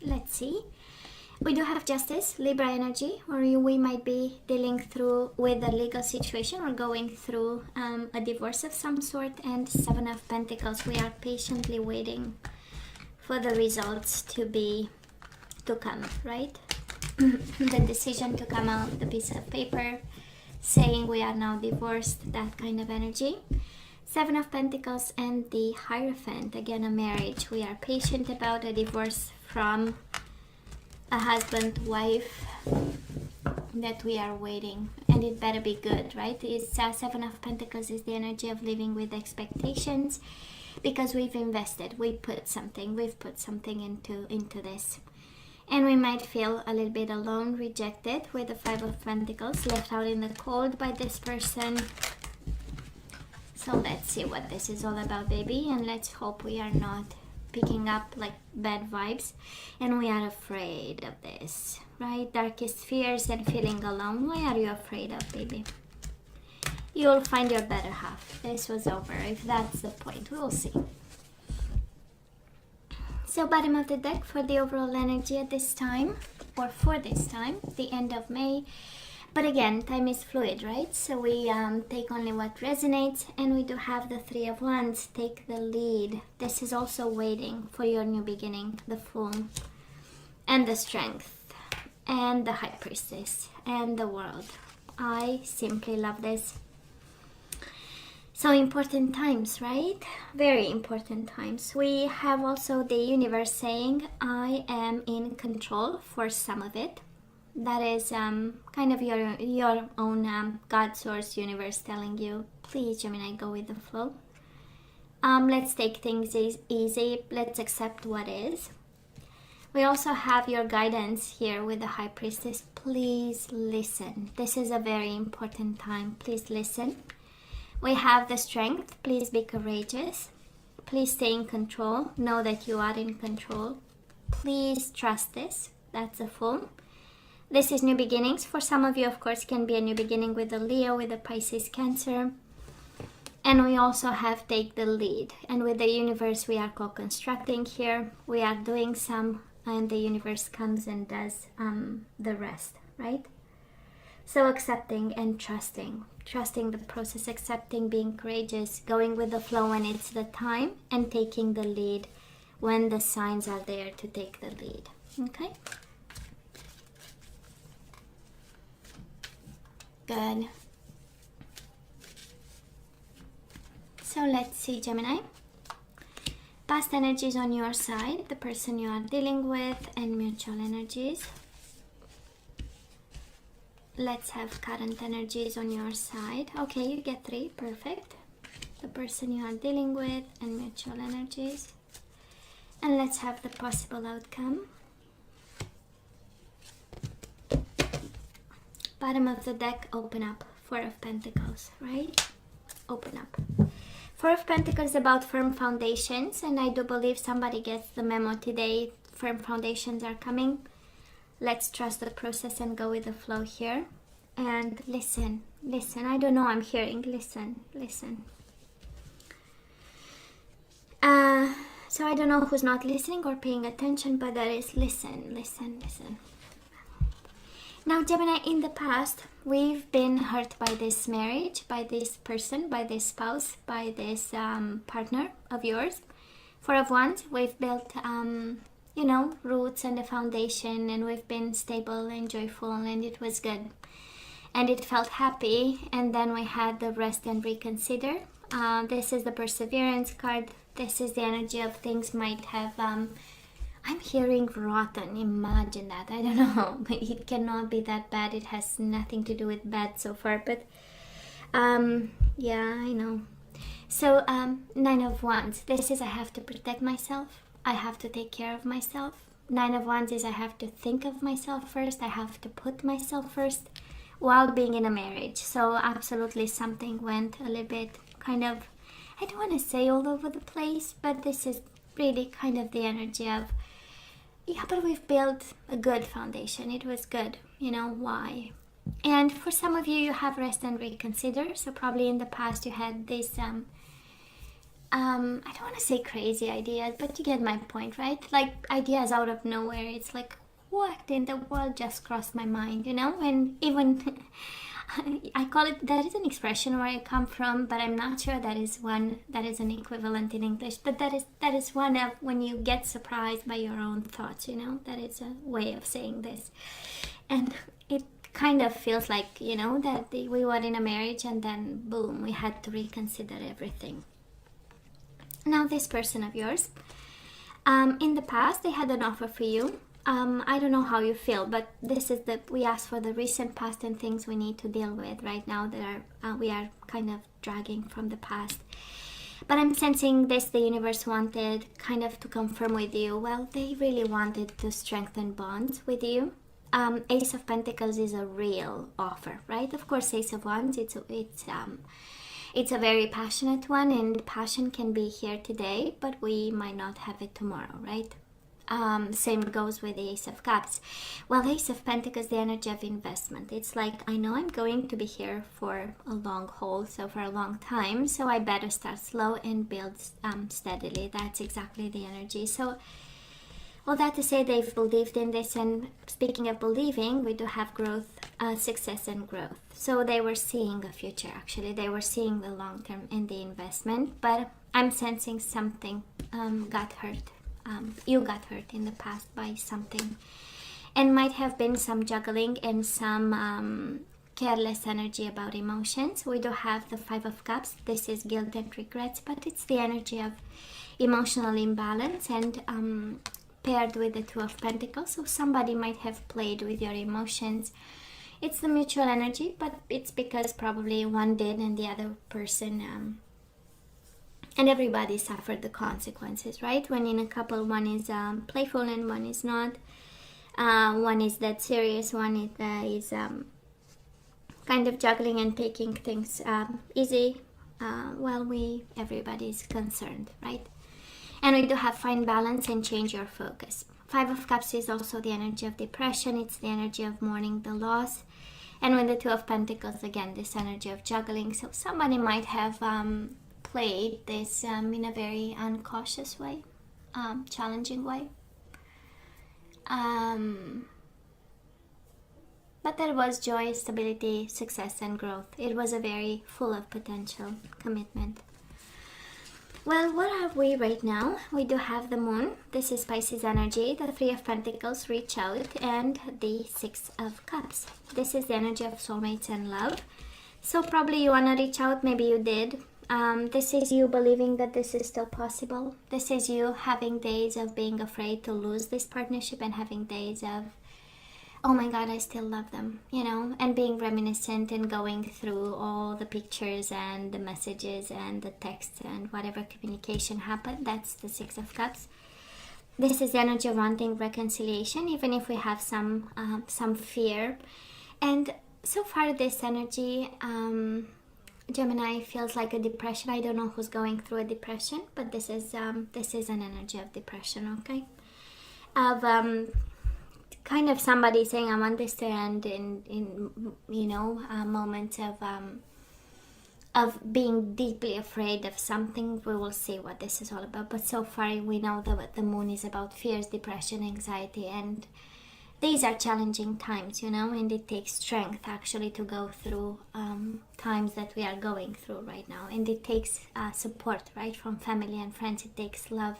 Let's see. We do have Justice, Libra energy, or we might be dealing with a legal situation or going through a divorce of some sort. And Seven of Pentacles, we are patiently waiting for the results to come, right? The decision to come out, the piece of paper saying we are now divorced, that kind of energy. Seven of Pentacles and the Hierophant, again a marriage. We are patient about a divorce from a husband, wife that we are waiting, and it better be good, right? It's Seven of Pentacles is the energy of living with expectations, because we've invested, we've put something into this, and we might feel a little bit alone, rejected, with the Five of Pentacles, left out in the cold by this person. So let's see what this is all about, baby, and let's hope we are not picking up like bad vibes and we are afraid of this, right? Darkest fears and feeling alone. Why are you afraid of, baby? You'll find your better half. This was over, if that's the point. We'll see. So bottom of the deck for the overall energy at this time, or for this time, the end of May. But again, time is fluid, right? So we take only what resonates, and we do have the Three of Wands, take the lead. This is also waiting for your new beginning, the Fool, and the Strength, and the High Priestess, and the World. I simply love this. So important times, right? Very important times. We have also the universe saying, I am in control for some of it. That is kind of your own God source universe telling you, please, Gemini, go with the flow. Let's take things easy. Let's accept what is. We also have your guidance here with the High Priestess. Please listen. This is a very important time. Please listen. We have the Strength. Please be courageous. Please stay in control. Know that you are in control. Please trust this. That's a Fool. This is new beginnings. For some of you, of course, can be a new beginning with the Leo, with the Pisces, Cancer. And we also have take the lead. And with the universe, we are co-constructing here. We are doing some, and the universe comes and does the rest, right? So accepting and trusting. Trusting the process, accepting, being courageous, going with the flow when it's the time, and taking the lead when the signs are there to take the lead, okay? Good. So let's see, Gemini. Past energies on your side, the person you are dealing with, and mutual energies. Let's have current energies on your side. Okay, you get 3. Perfect. The person you are dealing with and mutual energies. And let's have the possible outcome. Bottom of the deck, open up. Four of Pentacles, right? Open up. Four of Pentacles about firm foundations, and I do believe somebody gets the memo today. Firm foundations are coming. Let's trust the process and go with the flow here. And listen. I don't know, I'm hearing. Listen. So I don't know who's not listening or paying attention, but that is listen. Now, Gemini, in the past, we've been hurt by this marriage, by this person, by this spouse, by this partner of yours. Four of Wands, we've built, roots and a foundation, and we've been stable and joyful, and it was good. And it felt happy, and then we had the rest and reconsider. This is the Perseverance card. This is the energy of things might have... I'm hearing rotten. Imagine that. I don't know. It cannot be that bad. It has nothing to do with bad so far. But yeah, I know. So Nine of Wands. This is I have to protect myself. I have to take care of myself. Nine of Wands is I have to think of myself first. I have to put myself first while being in a marriage. So absolutely something went a little bit kind of, I don't want to say all over the place, but this is really kind of the energy of, yeah, but we've built a good foundation. It was good. You know, why? And for some of you, you have rest and reconsider. So probably in the past you had this I don't want to say crazy ideas, but you get my point, right? Like ideas out of nowhere. It's like, what in the world just crossed my mind, you know? And even I call it, that is an expression where I come from, but I'm not sure that is an equivalent in English. But that is one of when you get surprised by your own thoughts, you know? That is a way of saying this. And it kind of feels like, you know, that we were in a marriage and then boom, we had to reconsider everything. Now this person of yours, in the past they had an offer for you. I don't know how you feel, but this is we asked for the recent past and things we need to deal with right now that are we are kind of dragging from the past. But I'm sensing this, the universe wanted kind of to confirm with you. Well, they really wanted to strengthen bonds with you. Ace of Pentacles is a real offer, right? Of course, Ace of Wands, it's a very passionate one, and passion can be here today, but we might not have it tomorrow, right? Same goes with the Ace of Cups. Well, Ace of Pentacles, the energy of investment. It's like, I know I'm going to be here for a long haul, so for a long time, so I better start slow and build steadily. That's exactly the energy. So all that to say, they've believed in this, and speaking of believing, we do have growth, success and growth. So they were seeing a future, actually. They were seeing the long term in the investment, but I'm sensing something got hurt. You got hurt in the past by something, and might have been some juggling and some careless energy about emotions. We do have the Five of Cups. This is guilt and regrets, but it's the energy of emotional imbalance and paired with the Two of Pentacles. So somebody might have played with your emotions. It's the mutual energy, but it's because probably one did and the other person and everybody suffered the consequences, right? When in a couple, one is playful and one is not. One is that serious, one is kind of juggling and taking things easy. Well, everybody is concerned, right? And we do have find balance and change your focus. Five of Cups is also the energy of depression. It's the energy of mourning the loss. And with the Two of Pentacles, again, this energy of juggling. So somebody might have played this in a very uncautious way, challenging way. But there was joy, stability, success, and growth. It was a very full of potential commitment. Well, what have we right now? We do have the Moon. This is Pisces energy. The Three of Pentacles, reach out, and the Six of Cups. This is the energy of soulmates and love. So probably you want to reach out. Maybe you did. This is you believing that this is still possible. This is you having days of being afraid to lose this partnership and having days of, oh my God, I still love them, you know, and being reminiscent and going through all the pictures and the messages and the texts and whatever communication happened. That's the Six of Cups. This is the energy of wanting reconciliation, even if we have some fear. And so far, this energy, Gemini, feels like a depression. I don't know who's going through a depression, but this is an energy of depression, okay? Of kind of somebody saying, I want this to end in moments of being deeply afraid of something. We will see what this is all about. But so far, we know that the Moon is about fears, depression, anxiety, and these are challenging times, you know, and it takes strength actually to go through times that we are going through right now. And it takes support, right, from family and friends. It takes love.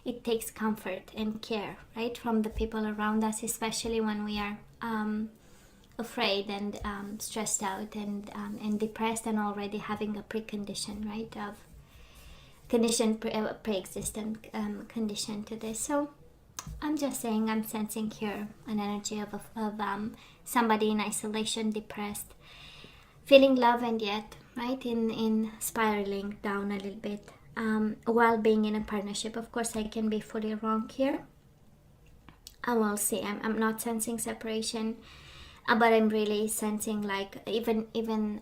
It takes comfort and care, right, from the people around us, especially when we are afraid and stressed out and depressed and already having a precondition, right, of condition, pre-existent condition to this. So I'm just saying, I'm sensing here an energy of somebody in isolation, depressed, feeling love and yet, right, in spiraling down a little bit. While being in a partnership. Of course, I can be fully wrong here. I will see. I'm not sensing separation, but I'm really sensing like even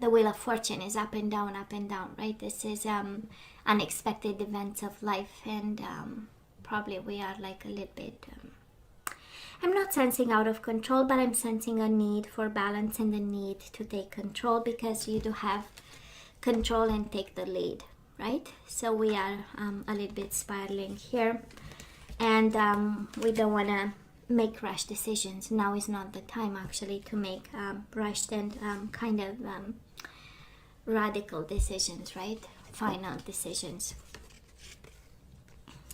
the Wheel of Fortune is up and down, right? This is unexpected events of life, and probably we are like a little bit. I'm not sensing out of control, but I'm sensing a need for balance and the need to take control, because you do have control and take the lead, right? So we are a little bit spiraling here, and we don't want to make rash decisions. Now is not the time actually to make rushed and kind of radical decisions, right? Final decisions.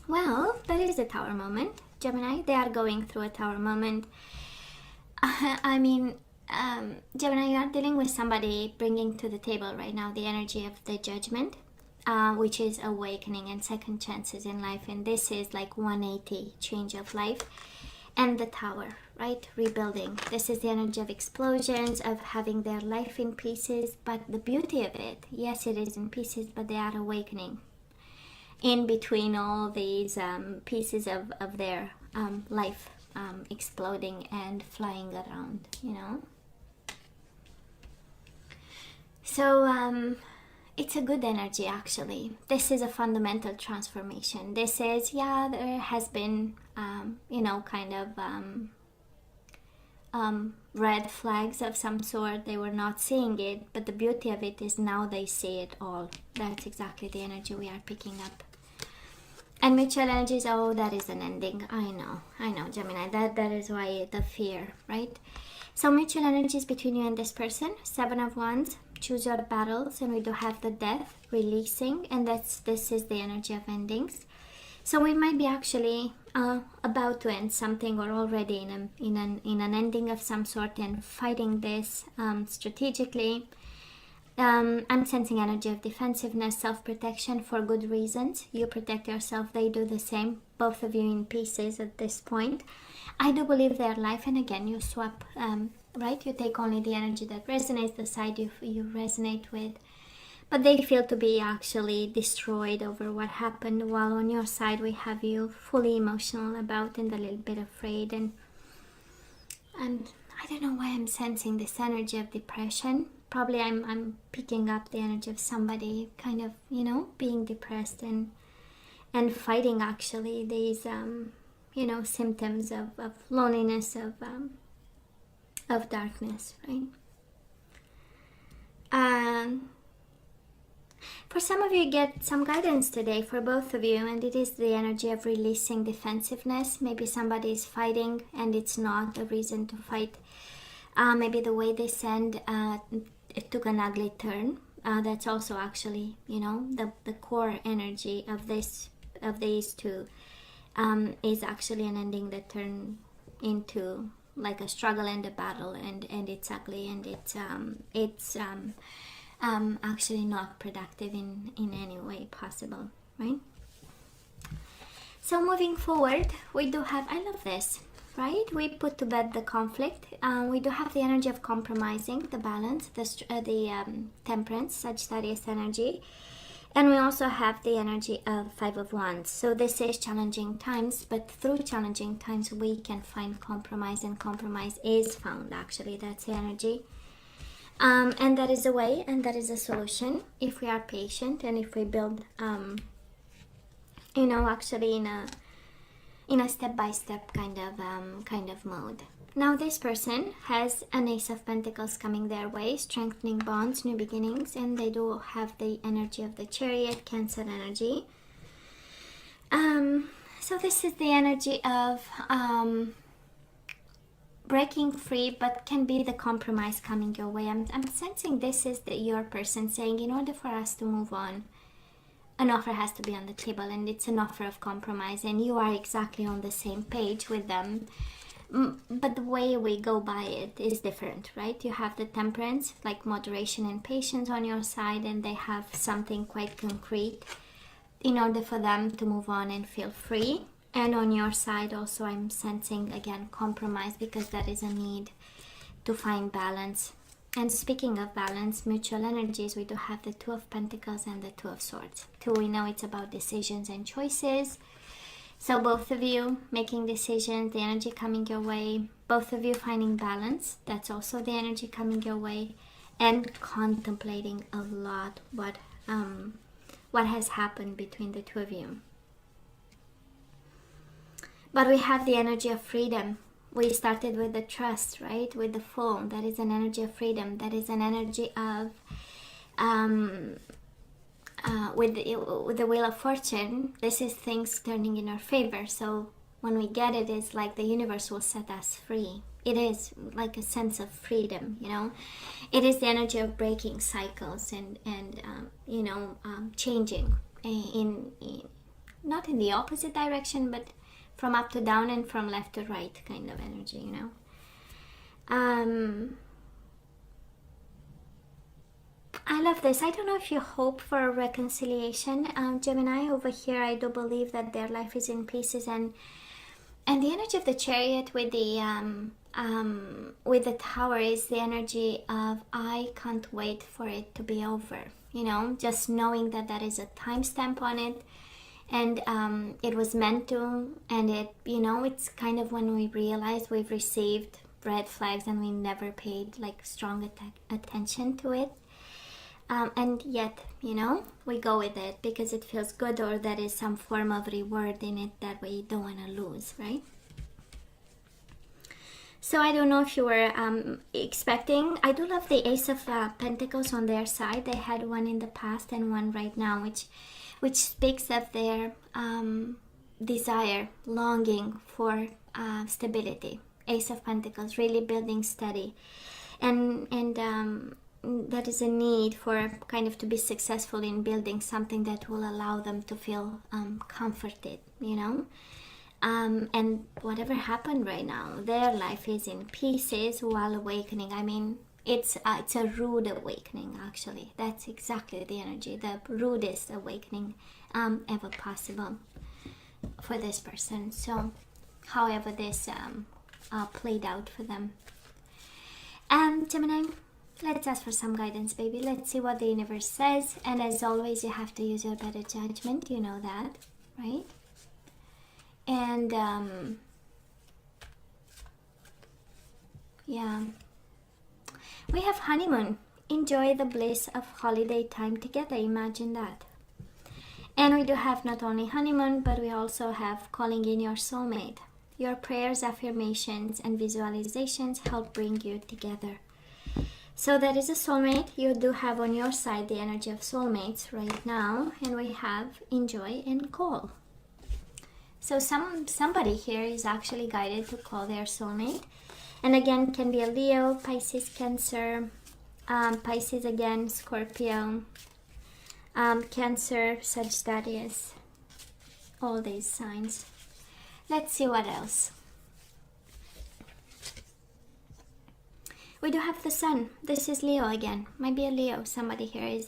Well, that is a Tower moment, Gemini. They are going through a Tower moment. I mean, Gemini, you are dealing with somebody bringing to the table right now the energy of the Judgment, which is awakening and second chances in life. And this is like 180 change of life. And the Tower, right? Rebuilding. This is the energy of explosions, of having their life in pieces. But the beauty of it, yes, it is in pieces, but they are awakening in between all these pieces of their life exploding and flying around, you know. So it's a good energy actually. This is a fundamental transformation. This is, yeah, there has been you know, kind of red flags of some sort. They were not seeing it, but the beauty of it is now they see it all. That's exactly the energy we are picking up. And mutual energies, oh, that is an ending. I know, Gemini. That is why the fear, right? So mutual energies between you and this person. 7 of Wands, choose your battles, and we do have the Death, releasing, and this is the energy of endings. So we might be actually about to end something, or already in an ending of some sort, and fighting this strategically. I'm sensing energy of defensiveness, self-protection for good reasons. You protect yourself, they do the same. Both of you in pieces at this point. I do believe their life, and again, you swap, right? You take only the energy that resonates, the side you resonate with. But they feel to be actually destroyed over what happened, while on your side we have you fully emotional about and a little bit afraid. And I don't know why I'm sensing this energy of depression. Probably I'm picking up the energy of somebody kind of, you know, being depressed and fighting actually these, you know, symptoms of loneliness, of darkness, right? For some of you, get some guidance today for both of you, and it is the energy of releasing defensiveness. Maybe somebody is fighting and it's not a reason to fight. Maybe the way they send it took an ugly turn. That's also actually, you know, the core energy of these two is actually an ending that turned into like a struggle and a battle, and it's ugly, and it's actually not productive in any way possible, right? So moving forward, we do have, I love this, right? We put to bed the conflict. We do have the energy of compromising, the balance, the temperance, Sagittarius energy. And we also have the energy of 5 of Wands. So this is challenging times, but through challenging times we can find compromise, and compromise is found actually. That's the energy. And that is a way, and that is a solution if we are patient, and if we build, you know, actually in a step-by-step kind of mode. Now this person has an Ace of Pentacles coming their way, strengthening bonds, new beginnings, and they do have the energy of the Chariot, Cancer energy. So this is the energy of breaking free, but can be the compromise coming your way. I'm sensing this is your person saying, in order for us to move on, an offer has to be on the table, and it's an offer of compromise, and you are exactly on the same page with them. But the way we go by it is different, right? You have the temperance, like moderation and patience on your side, and they have something quite concrete in order for them to move on and feel free. And on your side also, I'm sensing again compromise, because that is a need to find balance. And speaking of balance, mutual energies, we do have the 2 of Pentacles and the 2 of Swords. 2, we know it's about decisions and choices. So both of you making decisions, the energy coming your way. Both of you finding balance, that's also the energy coming your way. And contemplating a lot what has happened between the two of you. But we have the energy of freedom. We started with the trust, right? With the Fool. That is an energy of freedom. That is an energy of with the Wheel of Fortune, this is things turning in our favor. So when we get it, it's like the universe will set us free. It is like a sense of freedom, you know. It is the energy of breaking cycles and changing in not in the opposite direction, but from up to down and from left to right kind of energy, you know. I love this. I don't know if you hope for a reconciliation, Gemini. Over here, I do believe that their life is in pieces, and the energy of the Chariot with the Tower is the energy of I can't wait for it to be over. You know, just knowing that that is a timestamp on it, and it was meant to, and it, you know, it's kind of when we realize we've received red flags and we never paid like strong attention to it. And yet, you know, we go with it because it feels good, or there is some form of reward in it that we don't want to lose, right? So I don't know if you were expecting. I do love the Ace of Pentacles on their side. They had one in the past and one right now, which speaks of their desire, longing for stability. Ace of Pentacles, really building steady, and that is a need for kind of to be successful in building something that will allow them to feel comforted, you know. And whatever happened right now, their life is in pieces while awakening. I mean, it's a rude awakening, actually. That's exactly the energy, the rudest awakening ever possible for this person. So however this played out for them. Gemini, let's ask for some guidance, baby. Let's see what the universe says. And as always, you have to use your better judgment. You know that, right? And yeah, we have honeymoon. Enjoy the bliss of holiday time together. Imagine that. And we do have not only honeymoon, but we also have calling in your soulmate. Your prayers, affirmations, and visualizations help bring you together. So that is a soulmate. You do have on your side the energy of soulmates right now, and we have enjoy and call. So somebody here is actually guided to call their soulmate, and again can be a Leo, Pisces, Cancer, Pisces again, Scorpio, Cancer, Sagittarius, all these signs. Let's see what else. We do have the Sun. This is Leo again. Might be a Leo. Somebody here is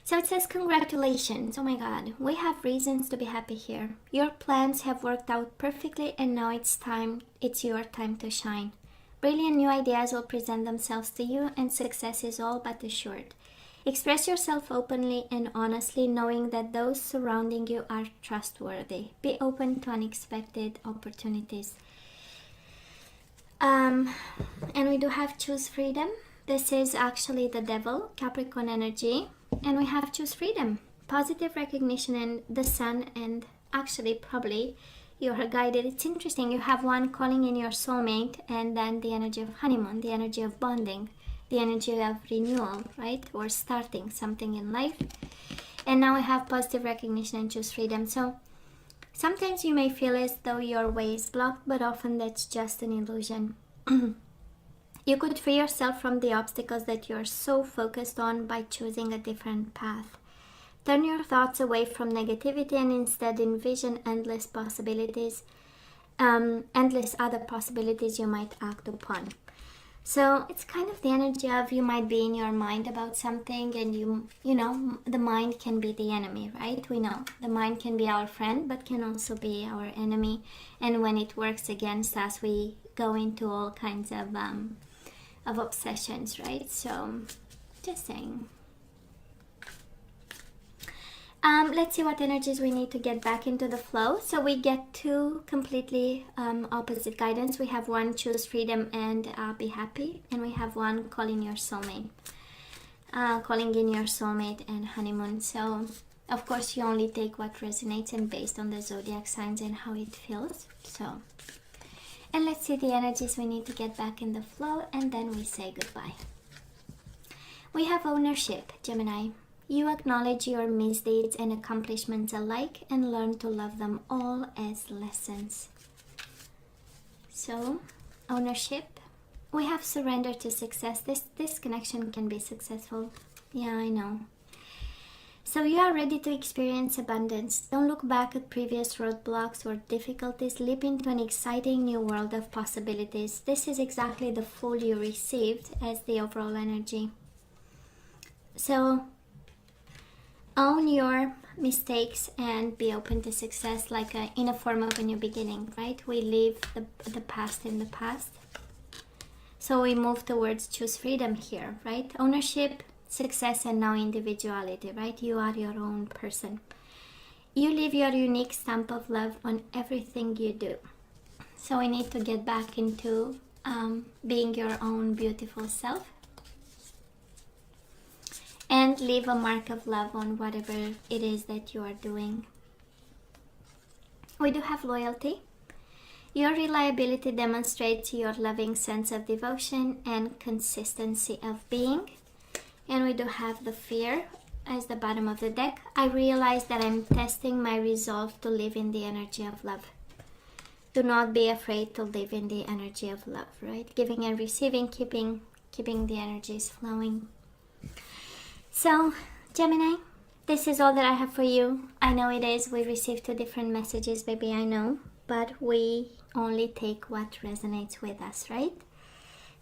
So it says congratulations. Oh my God. We have reasons to be happy here. Your plans have worked out perfectly, and now it's your time to shine. Brilliant new ideas will present themselves to you, and success is all but assured. Express yourself openly and honestly, knowing that those surrounding you are trustworthy. Be open to unexpected opportunities. And we do have choose freedom. This is actually the devil, Capricorn energy. And we have choose freedom, positive recognition, and the Sun, and actually probably you are guided. It's interesting. You have one calling in your soulmate, and then the energy of honeymoon, the energy of bonding, the energy of renewal, right? Or starting something in life. And now we have positive recognition and choose freedom. So sometimes you may feel as though your way is blocked, but often that's just an illusion. You could free yourself from the obstacles that you're so focused on by choosing a different path. Turn your thoughts away from negativity and instead envision endless possibilities, endless other possibilities you might act upon. So it's kind of the energy of you might be in your mind about something, and you know, the mind can be the enemy, right? We know the mind can be our friend, but can also be our enemy. And when it works against us, we go into all kinds of obsessions, right? So just saying. Let's see what energies we need to get back into the flow. So we get two completely opposite guidance. We have one, choose freedom and be happy. And we have one, calling your soulmate. Calling in your soulmate and honeymoon. So of course you only take what resonates and based on the zodiac signs and how it feels. So, and let's see the energies we need to get back in the flow, and then we say goodbye. We have ownership, Gemini. You acknowledge your misdeeds and accomplishments alike and learn to love them all as lessons. So, ownership. We have surrender to success. This connection can be successful. Yeah, I know. So you are ready to experience abundance. Don't look back at previous roadblocks or difficulties. Leap into an exciting new world of possibilities. This is exactly the Fool you received as the overall energy. So own your mistakes and be open to success, like in a form of a new beginning, right? We leave the past in the past. So we move towards choose freedom here, right? Ownership, success, and now individuality, right? You are your own person. You leave your unique stamp of love on everything you do. So we need to get back into being your own beautiful self and leave a mark of love on whatever it is that you are doing. We do have loyalty. Your reliability demonstrates your loving sense of devotion and consistency of being. And we do have the fear as the bottom of the deck. I realize that I'm testing my resolve to live in the energy of love. Do not be afraid to live in the energy of love, right? Giving and receiving, keeping the energies flowing. So, Gemini, this is all that I have for you. I know it is. We received 2 different messages, baby, I know. But we only take what resonates with us, right?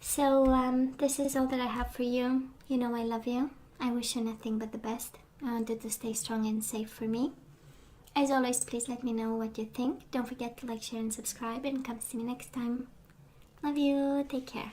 So this is all that I have for you. You know I love you. I wish you nothing but the best. I want you to stay strong and safe for me. As always, please let me know what you think. Don't forget to like, share, and subscribe. And come see me next time. Love you. Take care.